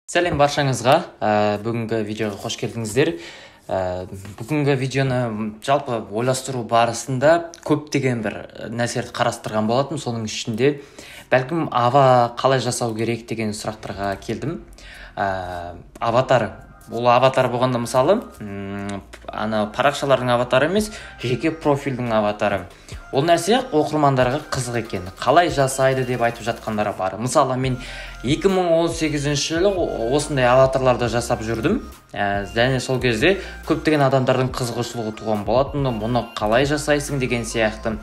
Сәлем баршаңызға. Бүгінгі видеоға қош келдіңіздер. Бүгінгі видеоны жалпы ойластыру барысында көптеген бір нәрселерді қарастырған болатым. Соның ішінде бәлкім ава қалай жасау керек деген сұрақтарға келдім. Аватар. Ол аватар болғанда мысалы, парақшалардың аватары емес, жеке профильдің аватары. Ол нәрсе оқырмандарға қызық екен. Қалай жасайды деп айтып жатқандары бар. Мысалы, мен 2018 жылы осындай аватарларды жасап жүрдім. Және сол кезде көптеген адамдардың қызығушылығы туған болатын. Мұны қалай жасайсың деген сияқты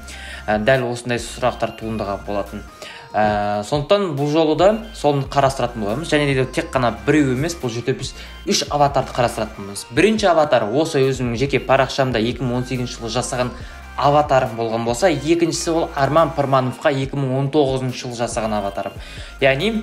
дәл осындай сұрақтар туындаған болатын. Сондықтан бұл жолы да соны қарастыратын боламыз. Және де тек қана біреу емес, бұл жерде біз 3 аватарды қарастыратынбыз. Бірінші аватар осы өзімнің жеке парақшамда 2018 жылы жасаған аватарым болған болса, екіншісі ол Арман Пырмановқа 2019 жылы жасаған аватарым. Яғни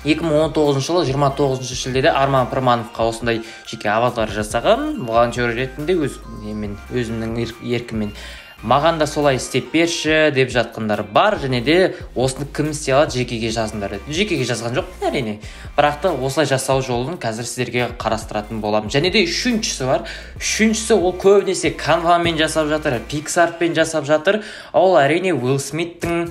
2019 жылы 29 шілдеде Арман Пырмановқа осындай жеке аватар жасаған, волонтер ретінде өзімнің еркіммен. Маған да солай істеп берші деп жатқандар бар, және де осыны кім істей алады, жекеге жазыңдар деді. Жекеге жазған жоқпын әрине. Бірақ та осылай жасау жолын қазір сіздерге қарастыратын боламын. Және де үшіншісі бар. Үшіншісі ол көбінесе Canva-мен жасап жатыр, PixArt-пен жасап жатыр. Ол әрине Уилл Смиттің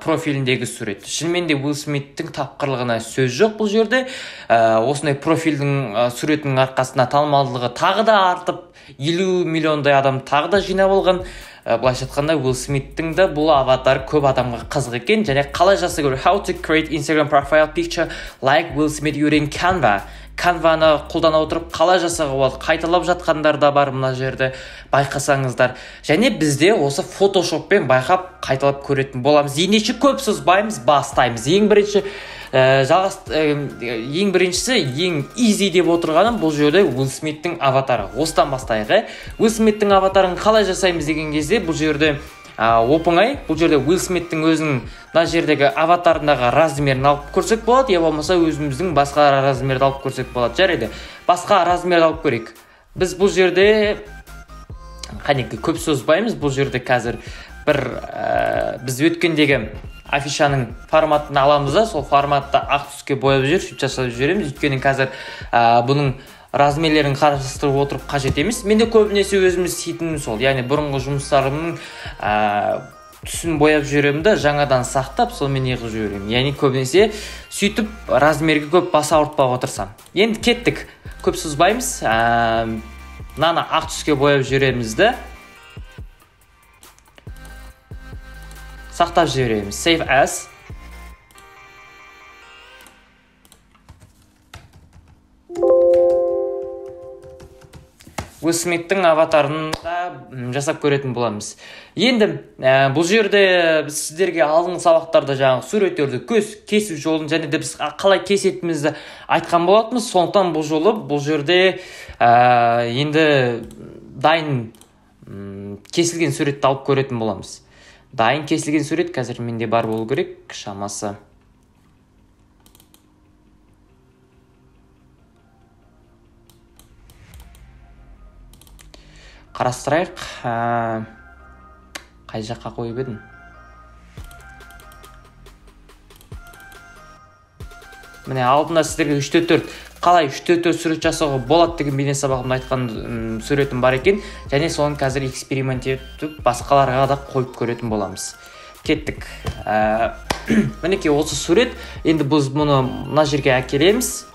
профиліндегі сурет. Шынымен де Уилл Смиттің тапқырлығына сөз жоқ бұл жерде. Осындай профилдің суретінің арқасында танымалдылығы тағы да артып, 50 миллиондай адам тағы да жинап алған. Былайша айтқанда Уилл Смиттің де бұл аватар көп адамға қызық екен. Және қалай жасау керек? How to create Instagram profile picture like Will Smith using Canva. Canva-ны қолдана отырып қалай жасауға болады? Қайталап жатқандар да бар мына жерде, байқасаңыздар. Және бізде осы Photoshop-пен байқап қайталап көретін боламыз. Ендеше көп созбаймыз, бастаймыз. Ең біріншісі, ең easy деп отырғаным бұл жерде Уилл Смиттің аватары. Осыдан бастайық. Уилл Смиттің аватарын қалай жасаймыз деген кезде бұл жерде оп-оңай. Бұл жерде Уилл Смиттің өзінің мына жердегі аватарындағы размерін алып көрсек болады, я болмаса өзіміздің басқа размерді алып көрсек болады. Жарайды. Басқа размерді алып көрейік. Біз бұл жерде қанекей көп созбаймыз. Бұл жерде қазір біз өткендегі афишаның форматын аламыз да, сол форматта ақ түске бояп сөйтіп жасап жібереміз. Өйткені қазір бұның размерлерін қарастырып отырып қажет емес. Мен де көбінесе өзіміз істейтінім сол. Яғни бұрынғы жұмыстарымның түсін бояп жүремін да, жаңадан сақтап, сонымен неғып жүремін. Яғни көбінесе сөйтіп размерге көп баса ауыртпауға отырсам. Енді кеттік. Көп созбаймыз. Мынаны ақ түске бояп жүреміз де. Сақтап жібереміз. Save as. Уилл Смиттің аватарын да жасап көретін боламыз. Енді бұл жерде біз сіздерге алдыңғы сабақтарда жаңағы суреттерді кесу жолын және де біз қалай кесетімізді айтқан болатынбыз. Сондықтан бұл жолы бұл жерде енді дайын кесілген суретті алып көретін боламыз. Дайын кесілген сурет қазір менде бар болу керек, шамасы. Қарастырайық. Қай жаққа қойып едім? Міне алдында сіздерге 3-4 қалай 3-4 сурет жасауға болады деген бейне сабағымда айтқан суретім бар екен. Және соны қазір эксперимент етіп басқаларға да қойып көретін боламыз. Кеттік. Мінекей осы сурет. Енді біз мұны мына жерге әкелеміз.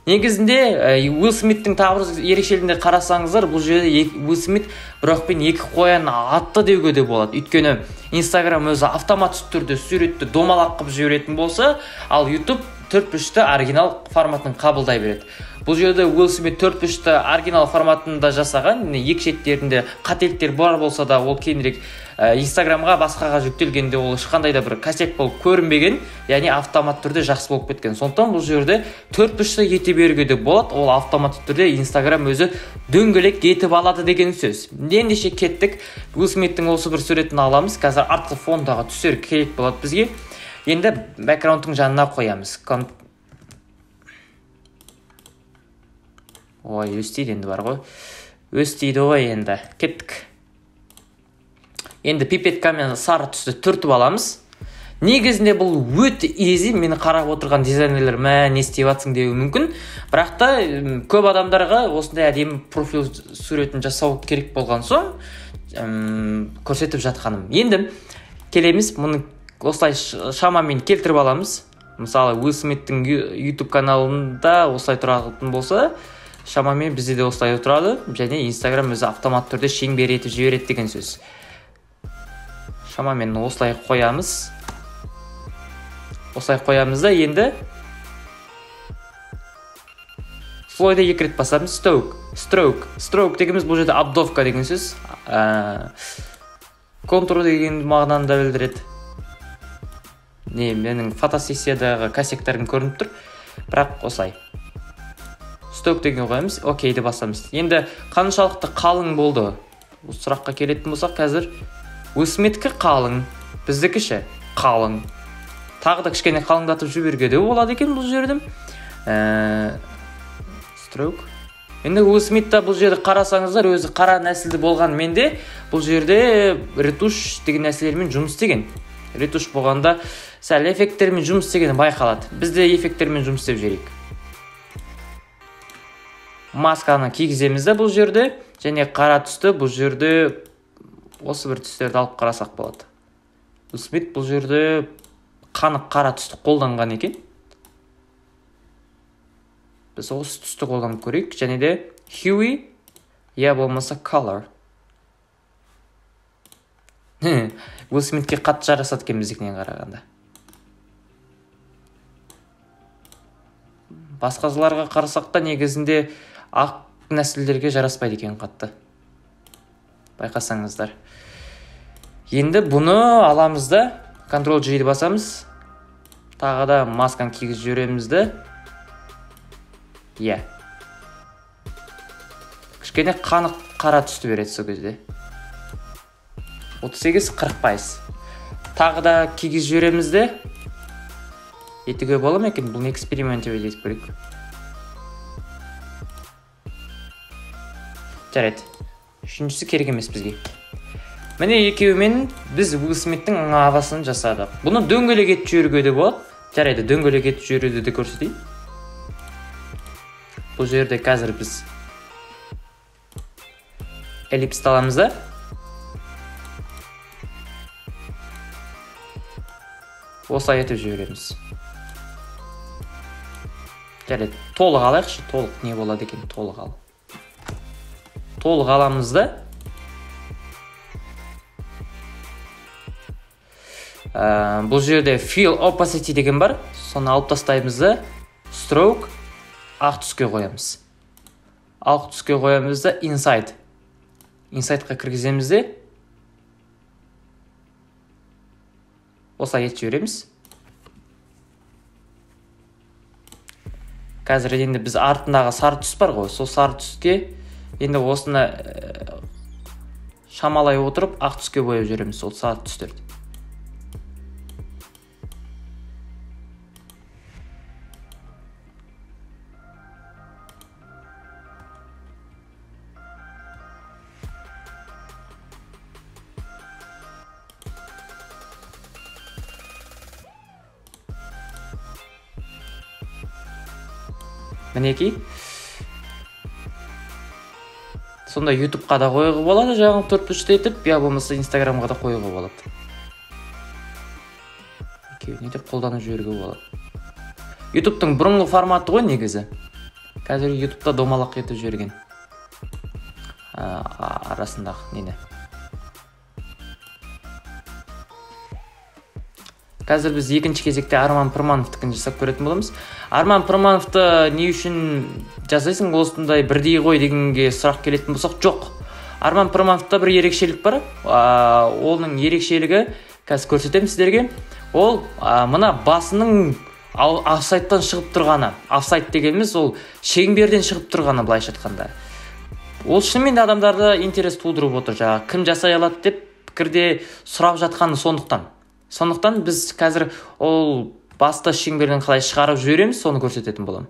Негізінде Уилл Смиттің тағы бір ерекшелігіне қарасаңыздар, бұл жерде Уилл Смит бірақпен 2 қоян атты деуге де болады. Өйткені Instagram өзі автоматты түрде суретті домалақ қып жіберетін болса, ал YouTube 4:3 оригинал форматын қабылдай береді. Бұл жерде Уилл Смит 4:3 оригинал форматында жасаған, екі шеттерінде қателіктер бар болса да, ол кейінірек Instagramға басқаға жүктелгенде ол ешқандай да бір косяк болып көрінбеген, яғни автомат түрде жақсы болып кеткен. Сондықтан бұл жерде 4:3 ете беруге де болады, ол автоматты түрде Instagram өзі дөңгелек етіп алады деген сөз. Ендеше кеттік. Уилл Смиттің осы бір суретін аламыз. Қазір артқы фондағы түстер керек болады бізге. Енді бэкграундтың жанына қоямыз. Ой, өстейді енді бар ғой. Өстейді ғой енді. Кеттік. Енді пипеткамен сары түсті түртіп аламыз. Негізінде бұл өте ези, мені қарап отырған дизайнерлер мә не істеп жатсың деуі мүмкін, бірақ та көп адамдарға осындай әдемі профиль суретін жасау керек болған соң көрсетіп жатқаным. Енді келеміз, мұны осылай шамамен келтіріп аламыз. Мысалы Уилл Смиттің YouTube каналында осылай тұратын болса, шамамен бізде де осылай тұрады, және Instagram өзі автомат түрде шеңбер етіп жібереді деген сөз. Шамамен осылай қоямыз. Осылай қоямыз да енді слойды 2 рет басамыз. Stroke дегеніміз бұл жерде обдовка деген сөз. Контур деген мағынаны да білдіреді. Менің фотосессиядағы косяктарым көрініп тұр, бірақ осылай. Stroke деген қоямыз, окейді басамыз. Енді қаншалықты қалың болды? Бұл сұраққа келетін болсақ, қазір Уилл Смитке қалың, біздікі ше қалың. Тағы да кішкене қалыңдатып жіберуге де болады екен бұл жерде. Stroke. Енді Уилл Смитта бұл жерде қарасаңыздар, өзі қара нәсілді болған менде бұл жерде ретуш деген нәрселермен жұмыс істеген. Ретуш болғанда сәл эффекттермен жұмыс істегені байқалады. Біз де эффекттермен жұмыс істеп жүрейік. Масканы кигіземіз де бұл жерде, және қара түсті бұл жерде осы бір түстерді алып қарасақ болады. Уилл Смит бұл жерде қанық қара түсті қолданған екен. Біз осы түсті қолданып көрейік, және де Huey, я болмаса Color. Уилл Смитке қатты жарасады екен біздікінен қарағанда. Басқаларға қарасақ та негізінде ақ нәсілдерге жараспайды екен қатты. Байқасаңыздар. Енді бұны аламыз да, Ctrl-G-ді басамыз. Тағы да масканы кигізіп жібереміз де. Иә. Кішкене қанық қара түсті береді сол кезде. 38-40%. Тағы да кигізіп жібереміз де. Етіге бола ма екен? Бұны эксперимент етіп көрейік. Жарайды. Үшіншісі керек емес бізге. Міне екеуімен біз Уилл Смиттің авасын жасадық. Бұны дөңгелек етіп жіберуге де болады. Жарайды, дөңгелек етіп жіберуді де көрсетейін. Бұл жерде қазір біз эллипсті аламыз да. Осылай етіп жібереміз. Жарайды, толық алайықшы. Толық не болады екен? Толық ал. Толық аламыз да. Бұл жерде Fill Opacity деген бар. Соны алып тастаймыз да. Stroke ақ түске қоямыз. Ақ түске қоямыз да Inside. Inside'қа кіргіземіз де. Осылай етіп жібереміз. Қазір енді біз артындағы сары түс бар ғой. Сол сары түске енді осыны шамалай отырып ақ түске бояп жібереміз сол сары түстерді. Мінекей. Сонда YouTube-қа да қоюға болады, жаңағы 4-3-ті етіп, я болмаса Instagram-ға да қоюға болады. Екеуіне де қолданып жіберуге болады. YouTube-тың бұрынғы форматы ғой негізі. Қазір YouTube-та домалақ етіп жіберген. Арасындағы нені. Қазір біз екінші кезекте Арман Пірмановтікін жасап көретін боламыз. Арман Пірмановты не үшін жасайсың, осындай бірдей ғой дегенге сұрақ келетін болсақ, жоқ. Арман Пірмановта бір ерекшелік бар. Оның ерекшелігі, қазір көрсетемін сіздерге. Ол мына басының офсайдтан шығып тұрғаны. Офсайд дегеніміз ол шеңберден шығып тұрғаны, былайша айтқанда. Ол шынымен де адамдарды интерес тудырып отыр. Кім жасай алады деп пікірде сұрап жатқаны сондықтан. Сондықтан біз қазір ол басты шеңберден қалай шығарып жібереміз, соны көрсететін боламын.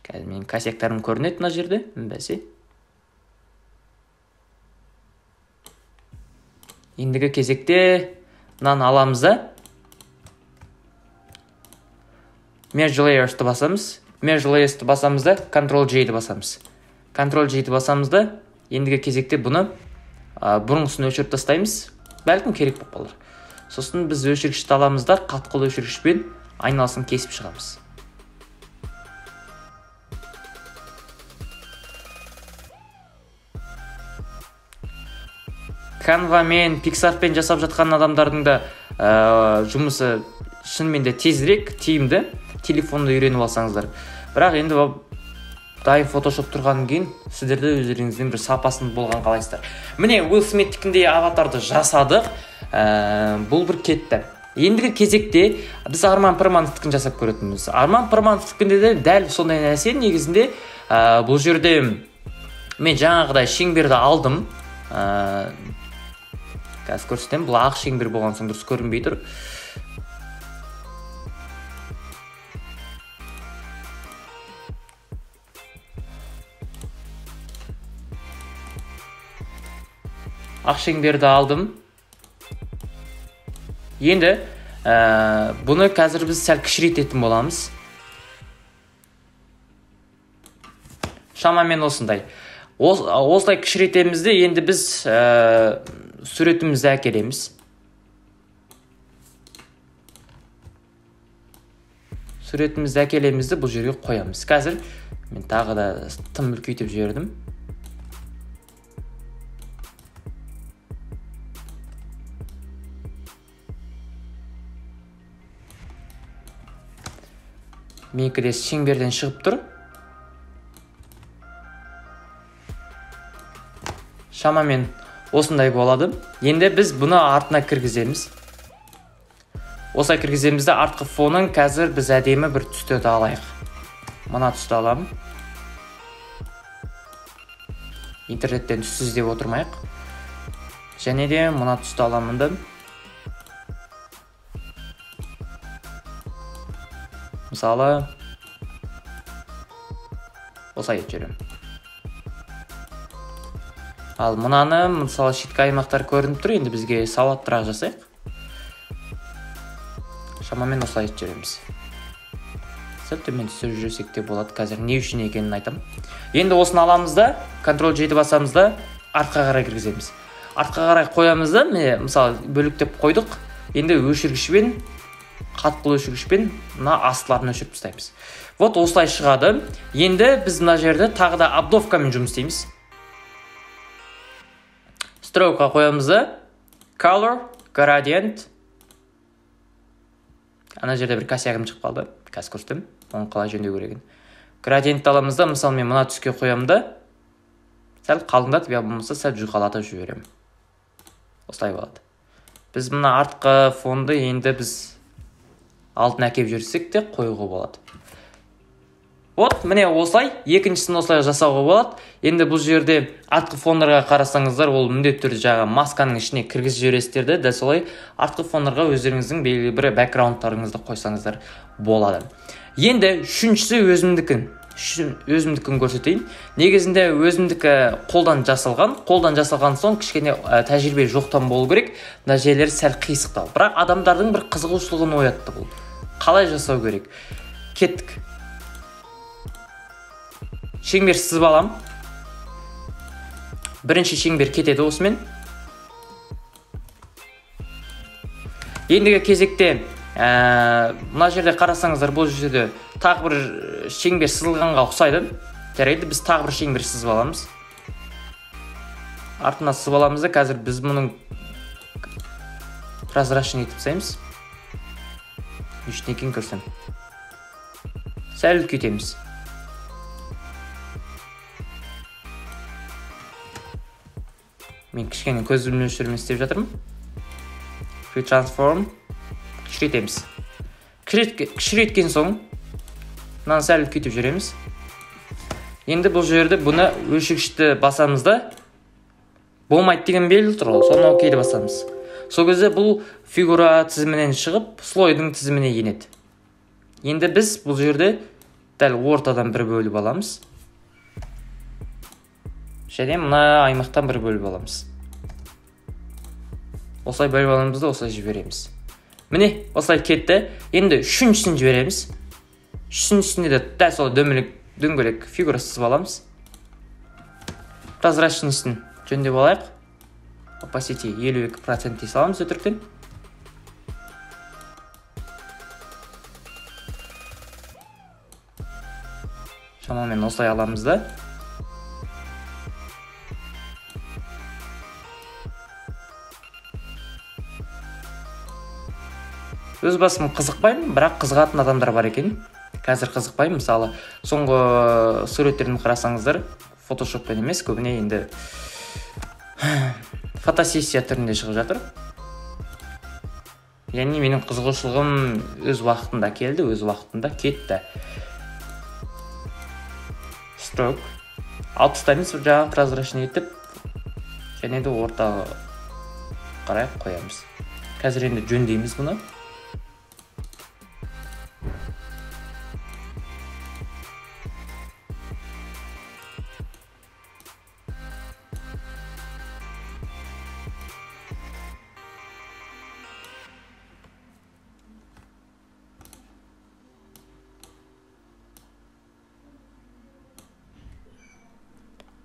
Қазір менің косяктарым көрінеді мына жерде, бәсе. Ендігі кезекте мынаны аламыз да. Merge Layers'ты басамыз. Merge Layers'ты басамыз да, Ctrl-J'ді басамыз. Ctrl-J'ді басамыз да, ендігі кезекте бұны бұрынғысын өшіріп тастаймыз. Бәлкім керек болып қалар. Сосын біз өшіргішті аламыз да, қатқыл өшіргішпен айналасын кесіп шығамыз. Canva мен Pixar'пен жасап жатқан адамдардың да жұмысы шынымен де тезірек, тиімді, телефонды үйреніп алсаңыздар. Бірақ енді дайын Photoshop тұрғаннан кейін сіздерде өздеріңіздің бір сапасын болған қалайсыздар. Міне Уилл Смиттікіндей аватарды жасадық. Бұл бір кетті. Ендігі кезекте біз Арман Пырмановтікін жасап көретінбіз. Арман Пырмановтікінде де дәл сондай нәрсе негізінде бұл жерде мен жаңағыдай шеңберді алдым. Қазір көрсетем, бұл ақ шеңбер болған соң дұрыс көрінбей тұр. Ақ шеңберді алдым. Енді бұны қазір біз сәл кішірейтетін боламыз. Шамамен осындай. Осылай кішірейтемізді, енді біз суретімізді әкелеміз. Суретімізді әкелемізді бұл жерге қоямыз. Қазір мен тағы да тым үлкейтіп жібердім. Менікі де шеңберден шығып тұр. Шамамен осындай болады. Енді біз бұны артына кіргіземіз. Осылай кіргіземізді артқы фонын қазір біз әдемі бір түстерді алайық. Мына түсті аламын. Интернеттен түс іздеп отырмайық. Және де мына түсті аламын да. Мысалы, осылай етіп жүремін. Ал мұнаны, мысалы, шеткі аймақтар көрініп тұр, енді бізге сауаттырақ жасайық. Шамамен осылай етіп жүреміз. Сәл төмен түсіріп жүрсек те болады, қазір не үшін екенін айтам. Енді осыны аламыз да, Ctrl-J'ді басамыз да, артқа қарай кіргіземіз. Артқа қарай қоямыз да, мысалы, бөліктеп қойдық. Енді өшіргішпен, қатқыл өшіргішпен мына астыларын өшіріп тастаймыз. Вот осылай шығады. Енді біз мына жерде тағы да обновкамен жұмыс істейміз. Строкқа қоямыз да, color, gradient. Ана жерде бір косягым шығып қалды. Қазір көрсетем, оны қалай жөндеу керегін. Gradient аламыз да, мысалы мен мына түске қоямын да, сәл қалыңдатып, я болмаса сәл жұқалатып жіберемін. Осылай болады. Біз мына артқы фонды енді біз алтын әкеп жүрсек те қоюға болады. Вот, міне осылай, екіншісін осылай жасауға болады. Енді бұл жерде артқы фондарға қарасаңыздар, ол міндетті түрде жаңағы масканың ішіне кіргізіп жібересіздер де, дәл солай артқы фондарға өздеріңіздің белгілі бір бэкграундтарыңызды қойсаңыздар болады. Енді үшіншісі өзімдікін көрсетейін. Негізінде өзімдікі қолдан жасалған соң кішкене тәжірибе жоқтан болу керек. Мына жерлері сәл қисықтау. Бірақ адамдардың бір қызығушылығын оятты бұл. Қалай жасау керек? Кеттік. Шеңбер сызып алам. Бірінші шеңбер кетеді осымен. Ендігі кезекте мына жерде қарасаңыздар, бұл жерде тағы бір шеңбер сызылғанға ұқсайды. Жарайды, біз тағы бір шеңбер сызып аламыз. Артына сызып аламыз да, қазір біз мұның прозрачный етіп тастаймыз. Үшіне кейін көрсем. Сәл үлкейтеміз. Мен кішкене көз ілмеушілермен істеп жатырмын. Free transform. Кішірейтеміз. Кішірейткен соң, мынаны сәл үлкейтіп жүреміз. Енді бұл жерде бұны өшіргішті басамыз да, болмайды деген белгілі тұр, соны окейді басамыз. Сол кезде бұл фигура тізімінен шығып, слойдың тізіміне енеді. Енді біз бұл жерде дәл ортадан бір бөліп аламыз. Және мына аймақтан бір бөліп аламыз. осылай бөліп аламыз да осылай жібереміз. Міне осылай кетті. Енді үшіншісін жібереміз. Үшіншісінде де дәл сол дөңгелек фигура сызып аламыз. Прозрачныйсын жөндеп алайық. Opacity 52% дей саламыз өтіріктен. Шамамен осылай аламыз да. Өз басым қызықпаймын, бірақ қызығатын адамдар бар екен. Қазір қызықпаймын, мысалы, соңғы суреттерін қарасаңыздар, фотошоппен емес, көбіне енді фотосессия түрінде шығып жатыр. Яғни менің қызығушылығым өз уақытында келді, өз уақытында кетті. Stroke. Алып тастаймыз, жаңа прозрачный етіп, және де ортаға қарай қоямыз. Қазір енді жөндейміз бұны.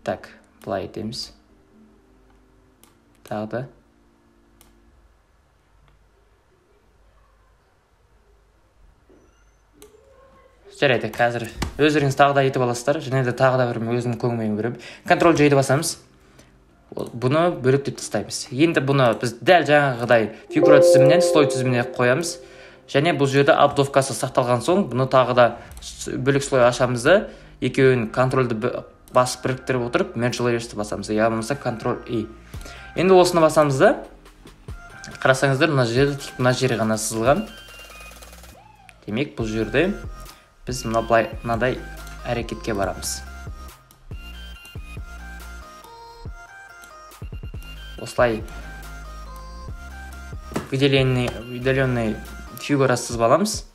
Так, былай етеміз. Тағы да. Жарайды, қазір өздеріңіз тағы да етіп аласыздар. Және де тағы да бір өзімнің көңіліме көремін. Контрол J-ді басамыз. Бұны бөлектеп тастаймыз. Енді бұны біз дәл жаңағыдай фигура тізімінен слой тізіміне қоямыз. Және бұл жерде абдовкасы сақталған соң, бұны тағы да бөлек слой ашамыз да, екеуін контрольді басып біріктіріп отырып, merge layers'ты басамыз. Я болмаса Ctrl E. Енді осыны басамыз да, қарасаңыздар, мына жері ғана сызылған. Демек, бұл жерде біз мынадай әрекетке барамыз. Осылай выделенный фигура сызып аламыз.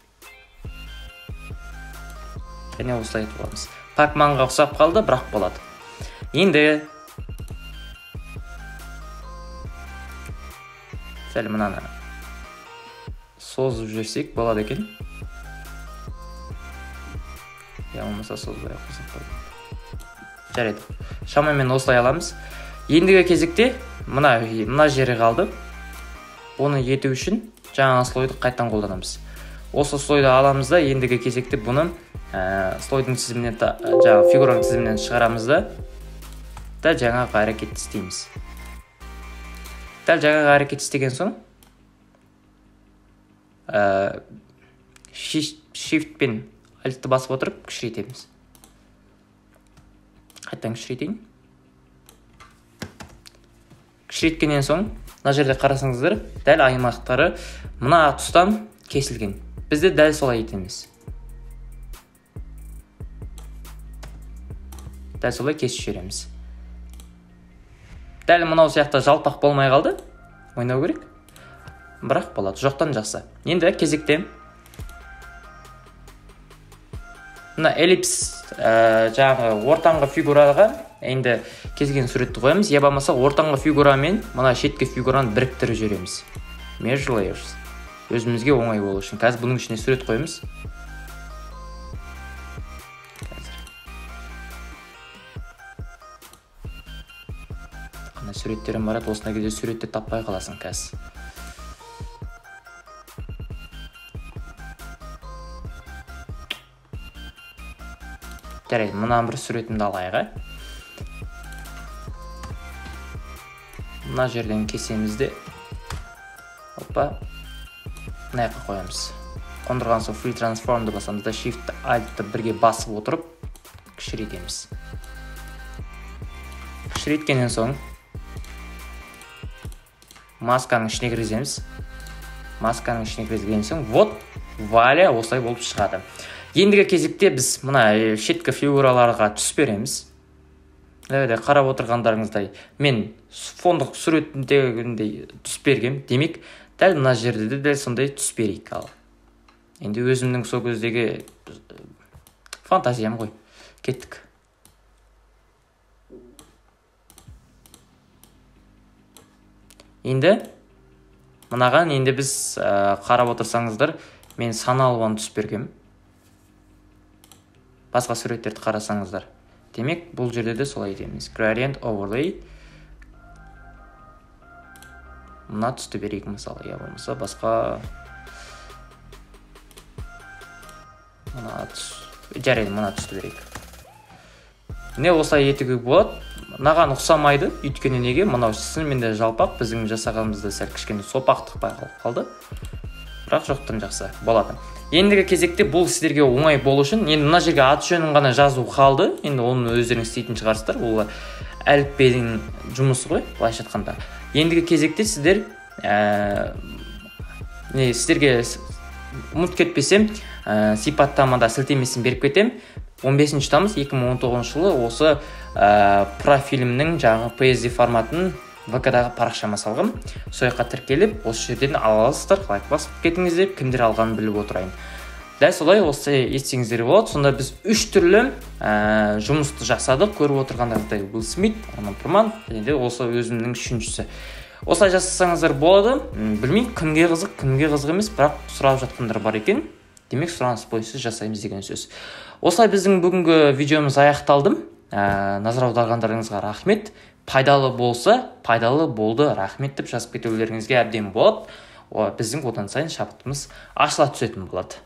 Және осылай етіп аламыз. Пакманға ұқсап қалды, бірақ болады. Енді сәл мынаны созып жүрсек болады екен. Я болмаса созбай қосып қойдым. Жарайды. Шамамен осылай аламыз. Ендігі кезекте мына жері қалды. Оны ету үшін жаңа слойды қайтадан қолданамыз. Осы слойды аламыз да, ендігі кезекте бұны слойдың тізімінен, жаңа фигураның тізімінен шығарамыз да, жаңағы әрекет істейміз. Дәл жаңағы әрекет істеген соң, Shift пен Alt-ті басып отырып, кішірейтеміз. Қайтадан кішірейтейін. Кішірейткеннен соң, мына жерде қарасаңыздар, дәл аймақтары мына тұстан кесілген. Бізде дәл солай етеміз. Дәл солай кесіп жібереміз. Дәл мынау сияқты жалпақ болмай қалды. Ойнау керек. Бірақ болады, жоқтан жақсы. Енді кезекте мына эллипс жаңағы ортаңғы фигураға енді кезген суретті қоямыз. Я болмаса ортаңғы фигурамен мына шеткі фигураны біріктіріп жібереміз. Merge layers. Өзімізге оңай болу үшін. Қазір бұның ішіне сурет қоямыз. Қандай суреттерім барады, осына кезде суретті таппай қаласың қазір. Жарайды, мына бір суретімді алайға. Мына жерден кесемізде. Опа. Мынаяққа қоямыз. Қондырған соң Free Transform'ды басамыз да Shift Alt-ті бірге басып отырып, кішірейтеміз. Кішірейткеннен соң масканың ішіне кіргіземіз. Масканың ішіне кіргізген соң, вот, валя осылай болып шығады. Ендігі кезекте біз мына шеткі фигураларға түс береміз. Қарап отырғандарыңыздай, мен фондық суретіндегіндей түс бергем. Демек, дәл мына жерде де дәл сондай түс берейік ал. Енді өзімнің сол көздегі фантазиям ғой. Кеттік. Енді мынаған енді біз қарап отырсаңыздар, мен саналуан түсіп бергем. Басқа суреттерді қарасаңыздар. Демек, бұл жерде де солай дейміз. Gradient overlay. Мына түсті берейік мысалы, я болмаса басқа. Жарайды, мына түсті берейік. Не осылай етуге болады? Мынаған ұқсамайды, өйткені неге? Мынау шынымен жалпақ, біздің жасағанымызда сәл кішкене сопақтық байқалып қалды. Бірақ жоқтан жақсы болады. Ендігі кезекте бұл сіздерге оңай болу үшін, енді мына жерге аты жөнін ғана жазу қалды. Енді оны өздеріңіз істейтін шығарсыздар. Ол әліпбенің жұмысы ғой, былайша айтқанда. Ендігі кезекте сіздер сіздерге ұмытып кетпесем, сипаттамада сілтемесін беріп кетем. 15 тамыз 2019 жылы осы профилімнің жаңағы PSD форматын ВК-дағы парақшама салғым. Сояққа тіркеліп, осы жерден ала аласыздар, лайк басып кетіңіз деп, кімдер алғанын біліп отырайын. Дәл солай осы естіңіздер болады. Сонда біз 3 түрлі жұмысты жасадық. Көріп отырғандардай Уилл Смит, Арман Тұрман, және де осы өзімнің үшіншісі. Осылай жасасаңыздар болады. Білмеймін, кімге қызық емес, бірақ сұрап жатқандар бар екен. Демек, сұраныс бойынша жасаймыз деген сөз. Осылай біздің бүгінгі видеомыз аяқталды. Назар аударғандарыңызға рахмет. Пайдалы болса, пайдалы болды, рахмет деп жазып кетулеріңізге әбден болады. Біздің одан сайын шабытымыз ашыла түсетін болады.